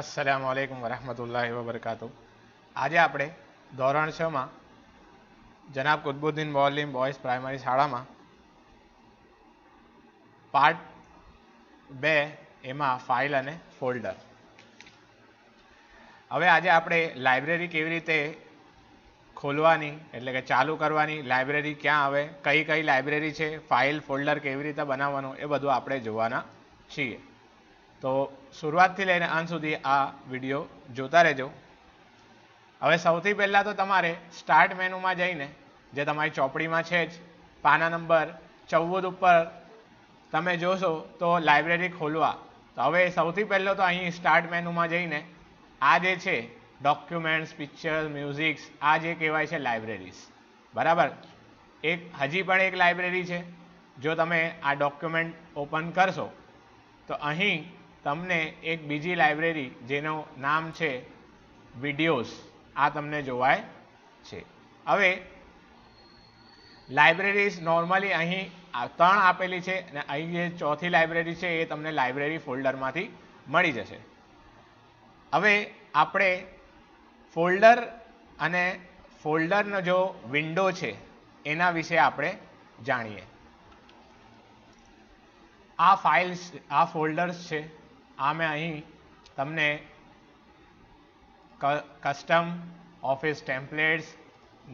अस्सलामु अलैकुम वरहमतुल्लाहि वबरकातुह। આજે આપણે ધોરણ 6 માં જનાબ કુતબુદ્દીન મોઅલ્લિમ બોયઝ પ્રાઇમરી શાળામાં પાર્ટ 2 એમાં ફાઇલ અને ફોલ્ડર. હવે આજે આપણે લાઇબ્રેરી કેવી રીતે ખોલવાની એટલે કે ચાલુ કરવાની, લાઇબ્રેરી ક્યાં આવે, કઈ કઈ લાઇબ્રેરી છે, ફાઇલ ફોલ્ડર કેવી રીતે બનાવવાનું એ બધું આપણે જોવાના છીએ. તો શરૂઆતથી લઈને અંત સુધી આ વિડીયો જોતા રહેજો. હવે સૌથી પહેલાં તો તમારે સ્ટાર્ટ મેનુમાં જઈને, જે તમારી ચોપડીમાં છે જ, પાના નંબર 14 ઉપર તમે જોશો તો લાઇબ્રેરી ખોલવા. તો હવે સૌથી પહેલો તો અહીં સ્ટાર્ટ મેનુમાં જઈને આ જે છે ડોક્યુમેન્ટ્સ, પિક્ચર્સ, મ્યુઝિક્સ, આ જે કહેવાય છે લાઇબ્રેરીઝ, બરાબર. હજી પણ એક લાઇબ્રેરી છે. જો તમે આ ડોક્યુમેન્ટ ઓપન કરશો તો અહીં તમને એક બીજી લાઇબ્રેરી જેનું નામ છે વિડીયોઝ, આ તમને જોવાય છે. હવે લાઇબ્રેરીઝ નોર્મલી અહીં 3 આપેલી છે અને અહીં જે ચોથી લાઇબ્રેરી છે એ તમને લાઇબ્રેરી ફોલ્ડરમાંથી મળી જશે. હવે આપણે ફોલ્ડર અને ફોલ્ડરનો જો વિન્ડો છે એના વિશે આપણે જાણીએ. આ ફાઇલ્સ, આ ફોલ્ડર્સ છે. આ મેં અહીં તમને custom, office templates,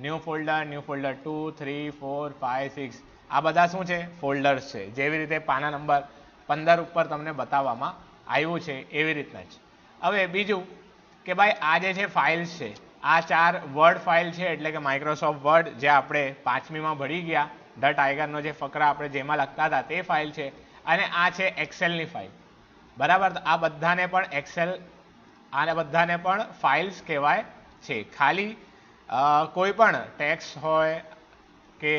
new folder 2, 3, 4, 5, 6 આ બધા શું છે? ફોલ્ડર્સ છે. જેવી રીતે પાના નંબર 15 ઉપર તમને બતાવવામાં આવ્યું છે એવી રીતના જ. હવે બીજું કે ભાઈ આ જે છે ફાઇલ્સ છે, આ 4 વર્ડ ફાઇલ છે, એટલે કે માઇક્રોસોફ્ટ વર્ડ જે આપણે 5મીમાં ભણી ગયા, ધ ટાઈગરનો જે ફકરા આપણે જેમાં લખતા હતા તે ફાઇલ છે. અને આ છે એક્સેલની ફાઇલ, બરાબર. તો આ બધાને પણ એક્સેલ, આને બધાને પણ ફાઇલ્સ કહેવાય છે. ખાલી કોઈ પણ ટેક્સ્ટ હોય કે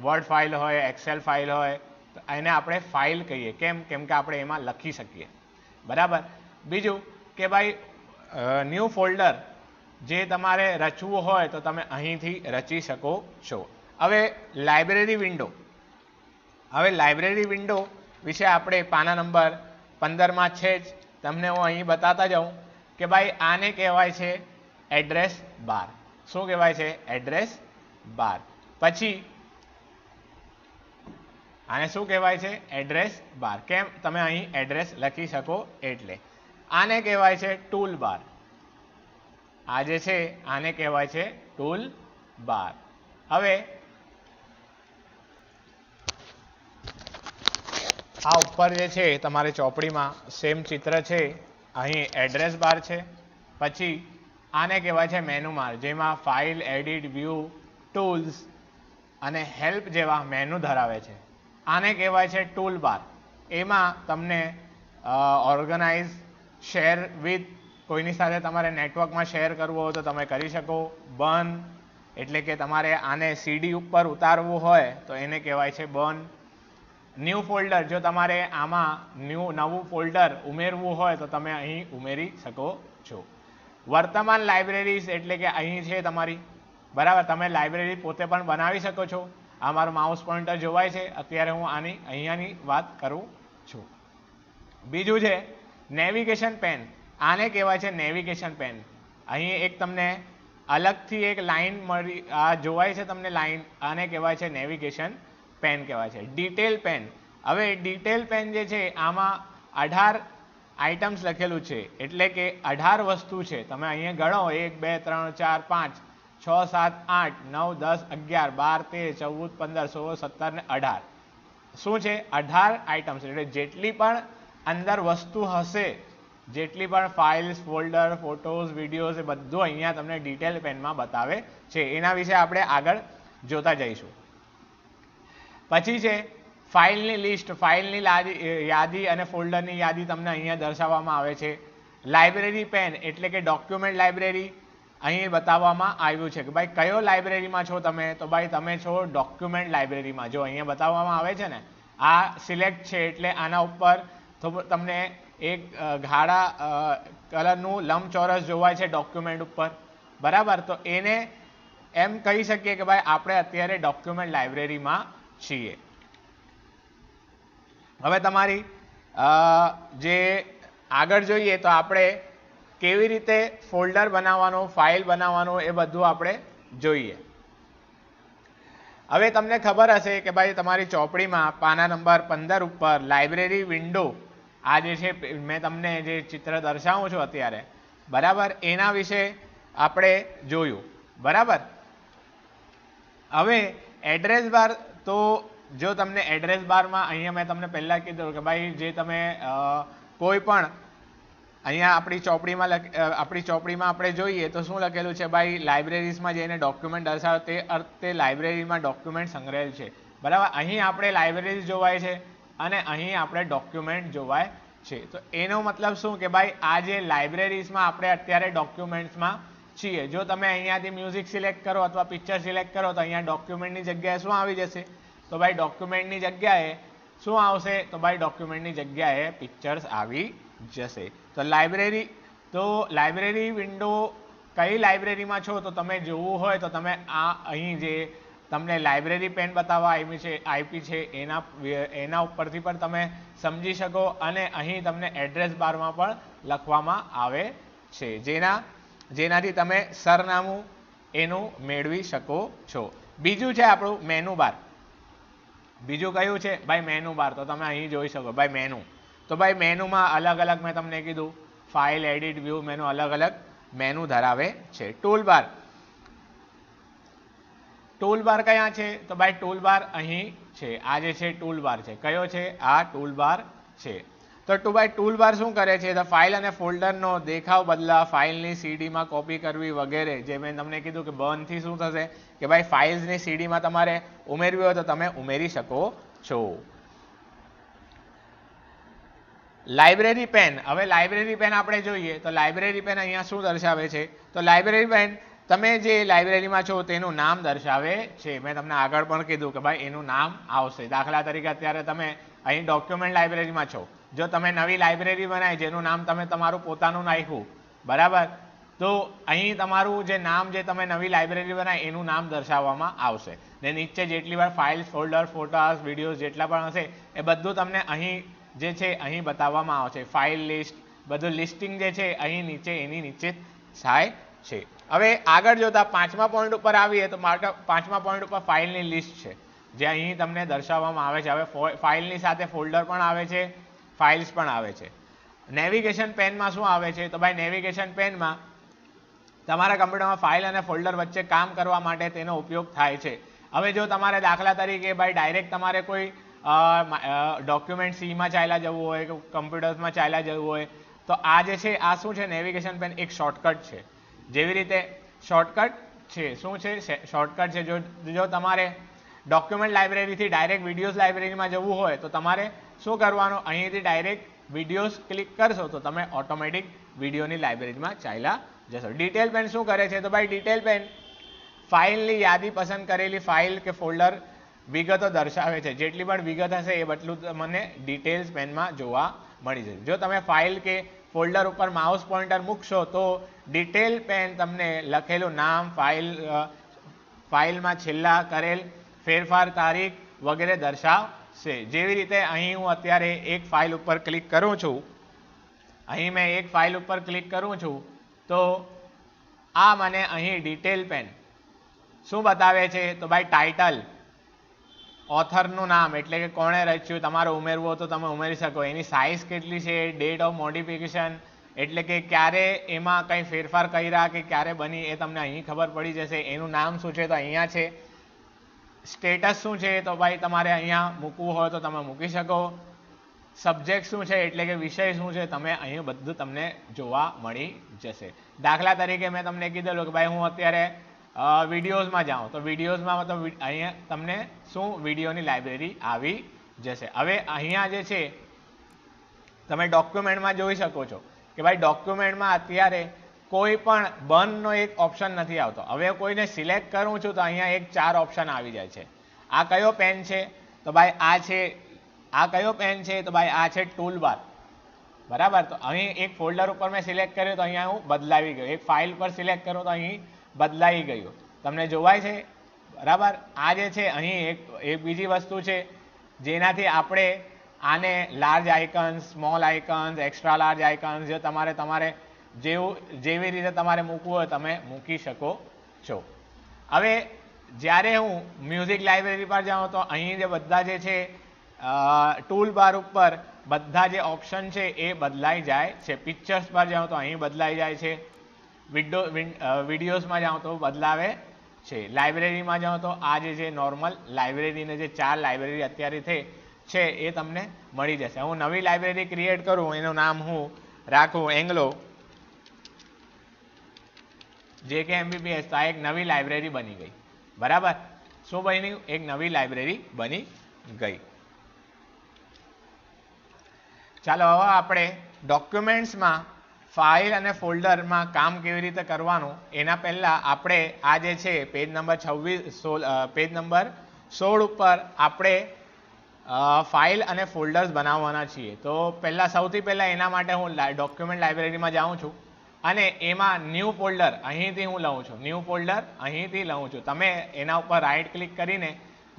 વર્ડ ફાઇલ હોય, એક્સેલ ફાઇલ હોય, તો એને આપણે ફાઇલ કહીએ. કેમ કે આપણે એમાં લખી શકીએ, બરાબર. બીજું કે ભાઈ ન્યૂ ફોલ્ડર જે તમારે રચવું હોય તો તમે અહીંથી રચી શકો છો. હવે લાઇબ્રેરી વિન્ડો, હવે લાઇબ્રેરી વિન્ડો વિશે આપણે પાના નંબર 15માં છે જ, તમને હું અહીં બતાતા જાઉં કે ભાઈ આને કહેવાય છે એડ્રેસ બાર. શું કહેવાય છે? Address bar. પછી આને શું કહેવાય છે? Address bar. કેમ? તમે અહીં એડ્રેસ લખી શકો એટલે. આને કહેવાય છે ટૂલ બાર. આ જે છે આને કહેવાય છે ટૂલ બાર. હવે આ ઉપર જે છે તમારે ચોપડીમાં સેમ ચિત્ર છે, અહીં એડ્રેસ બાર છે. પછી આને કહેવાય છે મેનુ બાર, જેમાં ફાઇલ, એડિટ, વ્યૂ, ટૂલ્સ અને હેલ્પ જેવા મેનુ ધરાવે છે. આને કહેવાય છે ટૂલ બાર. એમાં તમને ઓર્ગેનાઇઝ, શેર વિથ, કોઈની સાથે તમારે નેટવર્કમાં શેર કરવું હોય તો તમે કરી શકો. બર્ન એટલે કે તમારે આને સીડી ઉપર ઉતારવું હોય તો એને કહેવાય છે બર્ન. ન્યૂ ફોલ્ડર, જો તમારે આમાં નવું ફોલ્ડર ઉમેરવું હોય તો તમે અહીં ઉમેરી શકો છો. વર્તમાન લાઇબ્રેરીઝ એટલે કે અહીં છે તમારી, બરાબર. તમે લાઇબ્રેરી પોતે પણ બનાવી શકો છો. આ મારું માઉસ પોઇન્ટર જોવાય છે, અત્યારે હું અહીંયાની વાત કરું છું. બીજું છે નેવિગેશન પેન. આને કહેવાય છે નેવિગેશન પેન. અહીં એક તમને અલગથી એક લાઇન મળી, આ જોવાય છે તમને લાઇન, આને કહેવાય છે નેવિગેશન પેન કહેવાય છે. Detail pane. હવે ડિટેલ પેન જે છે આમાં 18 આઇટમ્સ લખેલું છે, એટલે કે 18 વસ્તુ છે. તમે અહીંયા ગણો 1, 2, 3, 4, 5, 6, 7, 8, 9, 10, 11, 12, 13, 14, 15, 16, 17 ને 18. શું છે? 18 આઇટમ્સ. એટલે જેટલી પણ અંદર વસ્તુ હશે, જેટલી પણ ફાઇલ્સ, ફોલ્ડર, ફોટોઝ, વિડીયોઝ, એ બધું અહીંયા તમને ડિટેલ પેનમાં બતાવે છે. એના વિશે આપણે આગળ જોતા જઈશું. પછી છે ફાઇલની લિસ્ટ, ફાઇલની યાદી અને ફોલ્ડરની યાદી તમને અહીંયા દર્શાવવામાં આવે છે. લાઇબ્રેરી પેન એટલે કે ડોક્યુમેન્ટ લાઇબ્રેરી, અહીં બતાવવામાં આવ્યું છે કે ભાઈ કયો લાઇબ્રેરીમાં છો તમે, તો ભાઈ તમે છો ડોક્યુમેન્ટ લાઇબ્રેરીમાં. જો અહીંયા બતાવવામાં આવે છે ને, આ સિલેક્ટ છે એટલે આના ઉપર તમને એક ગાઢા કલરનું લંબચોરસ જોવાય છે ડોક્યુમેન્ટ ઉપર, બરાબર. તો એને એમ કહી શકીએ કે ભાઈ આપણે અત્યારે ડોક્યુમેન્ટ લાઇબ્રેરીમાં છીએ. હવે તમારી જે આગળ જોઈએ તો આપણે કેવી રીતે ફોલ્ડર બનાવવાનું, ફાઇલ બનાવવાનું એ બધું આપણે જોઈએ. હવે તમને ખબર હશે કે ભાઈ તમારી ચોપડીમાં પાના નંબર 15 ઉપર લાઇબ્રેરી વિન્ડો, આ જે છે મેં તમને જે ચિત્ર દર્શાવું છું અત્યારે, બરાબર, એના વિશે આપણે જોયું. બરાબર. હવે એડ્રેસ બાર, તો જો તમને એડ્રેસ બારમાં અહીંયા મેં તમને પહેલાં કીધું કે ભાઈ જે તમે કોઈ પણ અહીંયા આપણી ચોપડીમાં આપણે જોઈએ તો શું લખેલું છે ભાઈ, લાઇબ્રેરીઝમાં જઈને ડોક્યુમેન્ટ દર્શાવો, તે અર્થે લાઇબ્રેરીમાં ડોક્યુમેન્ટ સંગ્રહેલ છે. બરાબર. અહીં આપણે લાઇબ્રેરીઝ જોવાય છે અને અહીં આપણે ડોક્યુમેન્ટ જોવાય છે. તો એનો મતલબ શું કે ભાઈ આ જે લાઇબ્રેરીઝમાં આપણે અત્યારે ડોક્યુમેન્ટ્સમાં છીએ. જો તમે અહીંયાથી મ્યુઝિક સિલેક્ટ કરો અથવા પિક્ચર સિલેક્ટ કરો તો અહીંયા ડોક્યુમેન્ટની જગ્યાએ શું આવી જશે? તો ભાઈ ડોક્યુમેન્ટની જગ્યાએ શું આવશે? તો ભાઈ ડોક્યુમેન્ટની જગ્યાએ પિક્ચર્સ આવી જશે. તો લાઇબ્રેરી વિન્ડો, કઈ લાઇબ્રેરીમાં છો તો તમે જોવું હોય તો તમે આ અહીં જે તમને લાઇબ્રેરી પેન બતાવવા આપી છે એના ઉપરથી પણ તમે સમજી શકો, અને અહીં તમને એડ્રેસ બારમાં પણ લખવામાં આવે છે, જેનાથી તમે સરનામું એનું મેળવી શકો છો. બીજું છે આપણું મેનુ બાર. બીજું કયું છે ભાઈ? Menu bar. તો તમે અહીં જોઈ શકો ભાઈ મેનુ. તો ભાઈ મેનુમાં અલગ અલગ મેં તમને કીધું ફાઇલ, એડિટ, વ્યૂ મેનુ, અલગ અલગ મેનુ ધરાવે છે. Tool bar. ટૂલ બાર કયા છે? તો ભાઈ ટૂલ બાર અહીં છે. આ જે છે ટૂલ બાર છે. કયો છે? આ ટૂલ બાર છે. તો ભાઈ ટૂલ બાર શું કરે છે? તો ફાઇલ અને ફોલ્ડરનો દેખાવ બદલા, ફાઇલની સીડીમાં કોપી કરવી વગેરે. જે મેં તમને કીધું કે બર્નથી શું થશે કે ભાઈ ફાઇલ્સની સીડીમાં તમારે ઉમેરવી હોય તો તમે ઉમેરી શકો છો. Library pane. હવે લાઇબ્રેરી પેન આપણે જોઈએ તો લાઇબ્રેરી પેન અહીંયા શું દર્શાવે છે? તો લાઇબ્રેરી પેન તમે જે લાઇબ્રેરીમાં છો તેનું નામ દર્શાવે છે. મેં તમને આગળ પણ કીધું કે ભાઈ એનું નામ આવશે. દાખલા તરીકે અત્યારે તમે અહીં ડોક્યુમેન્ટ લાઇબ્રેરીમાં છો. જો તમે નવી લાઇબ્રેરી બનાવી જેનું નામ તમે તમારું પોતાનું નાખ્યું, બરાબર, તો અહીં તમારું જે નામ જે તમે નવી લાઇબ્રેરી બનાવી એનું નામ દર્શાવવામાં આવશે. ને નીચે જેટલી વાર ફાઇલ્સ, ફોલ્ડર, ફોટોસ, વિડીયોઝ જેટલા પણ હશે એ બધું તમને અહીં જે છે અહીં બતાવવામાં આવશે. ફાઇલ લિસ્ટ, બધું લિસ્ટિંગ જે છે અહીં નીચે એની નીચે થાય છે. હવે આગળ જોતા 5મા પોઈન્ટ ઉપર આવીએ તો 5મા પોઈન્ટ ઉપર ફાઇલની લિસ્ટ છે, જે અહીં તમને દર્શાવવામાં આવે છે. હવે ફાઇલની સાથે ફોલ્ડર પણ આવે છે, ફાઇલ્સ પણ આવે છે. નેવિગેશન પેનમાં શું આવે છે? તો ભાઈ નેવિગેશન પેનમાં તમારા કમ્પ્યુટરમાં ફાઇલ અને ફોલ્ડર વચ્ચે કામ કરવા માટે તેનો ઉપયોગ થાય છે. હવે જો તમારે દાખલા તરીકે ભાઈ ડાયરેક્ટ તમારે કોઈ ડોક્યુમેન્ટ સીમાં ચાલ્યા જવું હોય, કમ્પ્યુટર્સમાં ચાલ્યા જવું હોય તો આ જે છે આ શું છે? નેવિગેશન પેન એક શોર્ટકટ છે. જેવી રીતે શોર્ટકટ છે, શું છે? શોર્ટકટ છે. જો તમારે ડોક્યુમેન્ટ લાઇબ્રેરીથી ડાયરેક્ટ વિડીયોઝ લાઇબ્રેરીમાં જવું હોય તો તમારે શું કરવાનું? અહીંથી ડાયરેક્ટ વિડીયોઝ ક્લિક કરશો તો તમે ઓટોમેટિક વિડીયોની લાઇબ્રેરીમાં ચાલ્યા જશો. ડિટેલ પેન શું કરે છે? તો ભાઈ ડિટેલ પેન ફાઇલની યાદી, પસંદ કરેલી ફાઇલ કે ફોલ્ડર વિગતો દર્શાવે છે. જેટલી પણ વિગત હશે એ બધું તમને ડિટેલ્સ પેનમાં જોવા મળી જશે. જો તમે ફાઇલ કે ફોલ્ડર ઉપર માઉસ પોઇન્ટર મૂકશો તો ડિટેલ પેન તમને લખેલું નામ, ફાઇલમાં છેલ્લા કરેલ ફેરફાર, તારીખ વગેરે દર્શાવશે. જેવી રીતે અહીં હું અત્યારે એક ફાઇલ ઉપર ક્લિક કરું છું, અહીં મેં એક ફાઇલ ઉપર ક્લિક કરું છું તો આ મને અહીં ડિટેલ પેન શું બતાવે છે? તો ભાઈ ટાઇટલ, ઓથરનું નામ એટલે કે કોણે રચ્યું, તમારે ઉમેરવું હોય તો તમે ઉમેરી શકો. એની સાઇઝ કેટલી છે, ડેટ ઓફ મોડિફિકેશન એટલે કે ક્યારે એમાં કંઈ ફેરફાર કર્યા કે ક્યારે બની એ તમને અહીં ખબર પડી જશે. એનું નામ શું છે? તો અહીંયા છે. સ્ટેટસ શું છે? તો ભાઈ તમારે અહીંયા મૂકવું હોય તો તમે મૂકી શકો. સબ્જેક્ટ શું છે એટલે કે વિષય શું છે તમે અહીં બધું તમને જોવા મળી જશે. દાખલા તરીકે મેં તમને કીધેલું કે ભાઈ હું અત્યારે વિડીયોઝમાં જાઉં તો વિડીયોઝમાં મતલબ અહીંયા તમને શું વિડીયોની લાઇબ્રેરી આવી જશે. હવે અહીંયા જે છે તમે ડોક્યુમેન્ટમાં જોઈ શકો છો કે ભાઈ ડોક્યુમેન્ટમાં અત્યારે કોઈ પણ બર્નનો એક ઓપ્શન નથી આવતો. હવે કોઈને સિલેક્ટ કરું છું તો અહીંયા એક 4 ઓપ્શન આવી જાય છે. આ કયો પેન છે? તો ભાઈ આ છે. આ કયો પેન છે? તો ભાઈ આ છે ટૂલ બાર. બરાબર. તો અહીં એક ફોલ્ડર ઉપર મેં સિલેક્ટ કર્યું તો અહીંયા હું બદલાવી ગયો. એક ફાઇલ પર સિલેક્ટ કરું તો અહીં બદલાઈ ગયું. તમને જોવાય છે? બરાબર. આ જે છે અહીં એક બીજી વસ્તુ છે જેનાથી આપણે આને large icons, small icons, extra large icons જે તમારે જેવી રીતે તમારે મૂકવું હોય તમે મૂકી શકો છો. હવે જ્યારે હું મ્યુઝિક લાઇબ્રેરી પર જાઉં તો અહીં જે બધા જે છે ટૂલ બાર ઉપર બધા જે ઓપ્શન છે એ બદલાઈ જાય છે. પિક્ચર્સ પર જાઉં તો અહીં બદલાઈ જાય છે, વિડીયોઝમાં જાઉં તો બદલાવે છે, લાઇબ્રેરીમાં જાઉં તો આ જે નોર્મલ લાઇબ્રેરીને જે 4 લાઇબ્રેરી અત્યારે છે એ તમને મળી જશે. હું નવી લાઇબ્રેરી ક્રિએટ કરું, એનું નામ હું રાખું એંગ્લો JK MBBS, તો આ એક નવી લાઇબ્રેરી બની ગઈ. બરાબર, શું બન્યું? એક નવી લાઇબ્રેરી બની ગઈ. ચાલો હવે આપણે ડોક્યુમેન્ટ્સમાં ફાઇલ અને ફોલ્ડરમાં કામ કેવી રીતે કરવાનું એના પહેલાં આપણે આ જે છે પેજ નંબર 16 ઉપર આપણે ફાઇલ અને ફોલ્ડર્સ બનાવવાના છીએ. તો સૌથી પહેલાં એના માટે હું ડોક્યુમેન્ટ લાઇબ્રેરીમાં જાઉં છું અને એમાં ન્યૂ ફોલ્ડર અહીંથી હું લઉં છું. ન્યૂ ફોલ્ડર અહીંથી લઉં છું. તમે એના ઉપર રાઇટ ક્લિક કરીને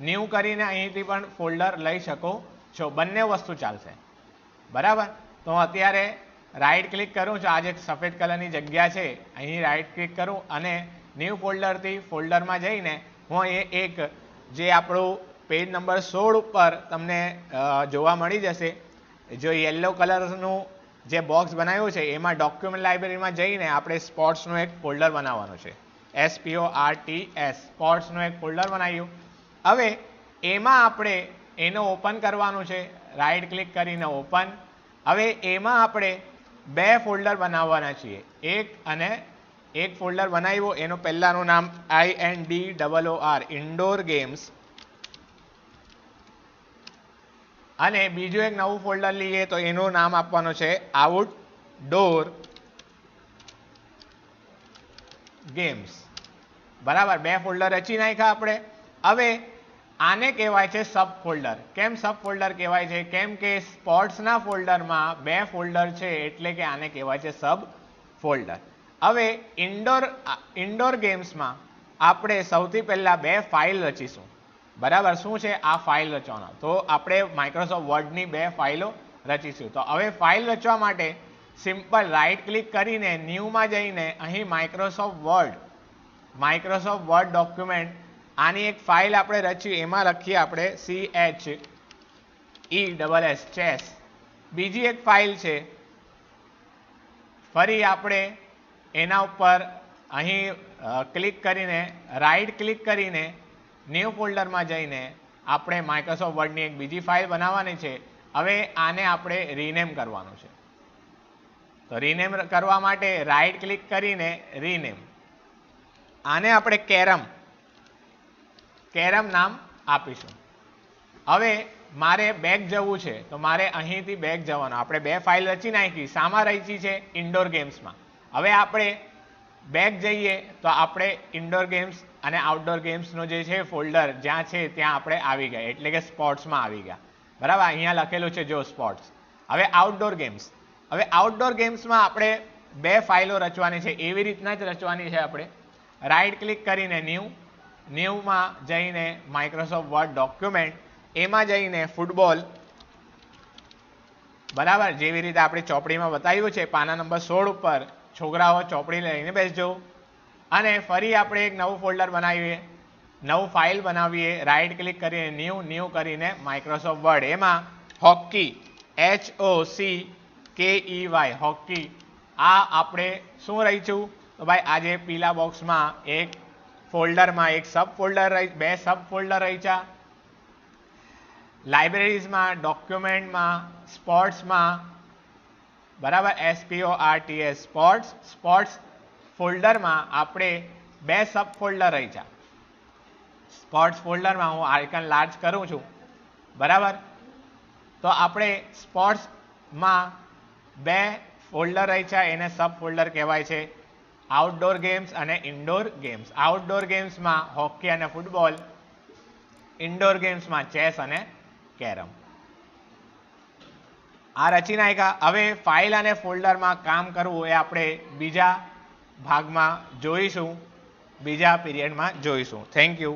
ન્યૂ કરીને અહીંથી પણ ફોલ્ડર લઈ શકો છો. બંને વસ્તુ ચાલશે. બરાબર, તો હું અત્યારે રાઇટ ક્લિક કરું છું. આ જે સફેદ કલરની જગ્યા છે અહીં રાઇટ ક્લિક કરું અને ન્યૂ ફોલ્ડરથી ફોલ્ડરમાં જઈને હું એક જે આપણું પેજ નંબર 16 ઉપર તમને જોવા મળી જશે, જો યલો કલરનું જે બોક્સ બનાવ્યું છે એમાં ડોક્યુમેન્ટ લાઇબ્રેરીમાં જઈને આપણે સ્પોર્ટ્સનું એક ફોલ્ડર બનાવવાનું છે. SPORTS, સ્પોર્ટ્સનું એક ફોલ્ડર બનાવ્યું. હવે એમાં આપણે એને ઓપન કરવાનું છે, રાઇટ ક્લિક કરીને ઓપન. હવે એમાં આપણે 2 ફોલ્ડર બનાવવાના છીએ. એક ફોલ્ડર બનાવ્યું, એનું પહેલાંનું નામ INDOOR, ઇન્ડોર ગેમ્સ, અને બીજું એક નવું ફોલ્ડર લઈએ તો એનું નામ આપવાનું છે આઉટડોર ગેમ્સ. બરાબર, 2 ફોલ્ડર રચી નાખ્યા આપણે. હવે આને કહેવાય છે સબ ફોલ્ડર. કેમ સબ ફોલ્ડર કહેવાય છે? કેમ કે સ્પોર્ટ્સના ફોલ્ડરમાં 2 ફોલ્ડર છે એટલે કે આને કહેવાય છે સબ ફોલ્ડર. હવે ઇન્ડોર ગેમ્સમાં આપણે સૌથી પહેલાં 2 ફાઇલ રચીશું. બરાબર, શું છે આ ફાઇલ રચવાના? તો આપણે માઇક્રોસોફ્ટ વર્ડની 2 ફાઇલો રચીશું. તો હવે ફાઇલ રચવા માટે સિમ્પલ રાઇટ ક્લિક કરીને ન્યૂમાં જઈને અહીં માઇક્રોસોફ્ટ વર્ડ ડોક્યુમેન્ટ, આની એક ફાઇલ આપણે રચી, એમાં લખીએ આપણે CHESS, ચેસ. બીજી એક ફાઇલ છે, ફરી આપણે એના ઉપર અહીં ક્લિક કરીને રાઇટ ક્લિક કરીને ન્યૂ ફોલ્ડરમાં જઈને આપણે માઇક્રોસોફ્ટ વર્ડની એક બીજી ફાઇલ બનાવવાની છે. હવે આને આપણે રીનેમ કરવાનું છે. તો રીનેમ કરવા માટે રાઇટ ક્લિક કરીને રીનેમ, આને આપણે કેરમ નામ આપીશું. હવે મારે બેક જવું છે તો મારે અહીંથી બેક જવાનું. આપણે 2 ફાઇલ રચી નાખી. શામાં રચી છે? ઇન્ડોર ગેમ્સમાં. હવે આપણે બેક જઈએ તો આપણે ઇન્ડોર ગેમ્સ અને આઉટડોર ગેમ્સનો જે છે ફોલ્ડર જ્યાં છે ત્યાં આપણે આવી ગયા, એટલે કે સ્પોર્ટ્સમાં આવી ગયા. બરાબર, અહીંયા લખેલું છે જો સ્પોર્ટ્સ. હવે આઉટડોર ગેમ્સમાં આપણે 2 ફાઇલો રચવાની છે. એવી રીતના જ રચવાની છે. આપણે રાઇટ ક્લિક કરીને ન્યૂમાં જઈને માઇક્રોસોફ્ટ વર્ડ ડોક્યુમેન્ટ, એમાં જઈને ફૂટબોલ, બરાબર, જેવી રીતે આપણે ચોપડીમાં બતાવ્યું છે પાના નંબર 16 ઉપર, છોકરાઓ ચોપડી લઈને બેસજો. અને ફરી આપણે એક નવું ફોલ્ડર બનાવીએ, નવું ફાઇલ બનાવીએ, રાઇટ ક્લિક કરીને ન્યૂ કરીને માઇક્રોસોફ્ટ વર્ડ, એમાં હોકી, HOCKEY, હોકી. આ આપણે શું રહીશું? તો ભાઈ આજે પીલા બોક્સમાં એક ફોલ્ડરમાં એક સબ ફોલ્ડર 2 સબ ફોલ્ડર રહીશા. લાઇબ્રેરીઝમાં, ડોક્યુમેન્ટમાં, સ્પોર્ટ્સમાં, બરાબર, SPORTS, સ્પોર્ટ્સ ફોલ્ડરમાં આપણે 2 સબ ફોલ્ડર રહીશા. સ્પોર્ટ્સ ફોલ્ડરમાં હું આઇકન લાર્જ કરું છું. બરાબર, તો આપણે સ્પોર્ટ્સમાં 2 ફોલ્ડર રહીશા, એને સબ ફોલ્ડર કહેવાય છે. આઉટડોર ગેમ્સ અને ઇન્ડોર ગેમ્સ. આઉટડોર ગેમ્સમાં હોકી અને ફૂટબોલ, ઇન્ડોર ગેમ્સમાં ચેસ અને કેરમ. આ રચી નાખ્યા. હવે ફાઇલ અને ફોલ્ડરમાં કામ કરવું એ આપણે બીજા ભાગમાં જોઈશું, બીજા પીરિયડમાં જોઈશું. Thank you.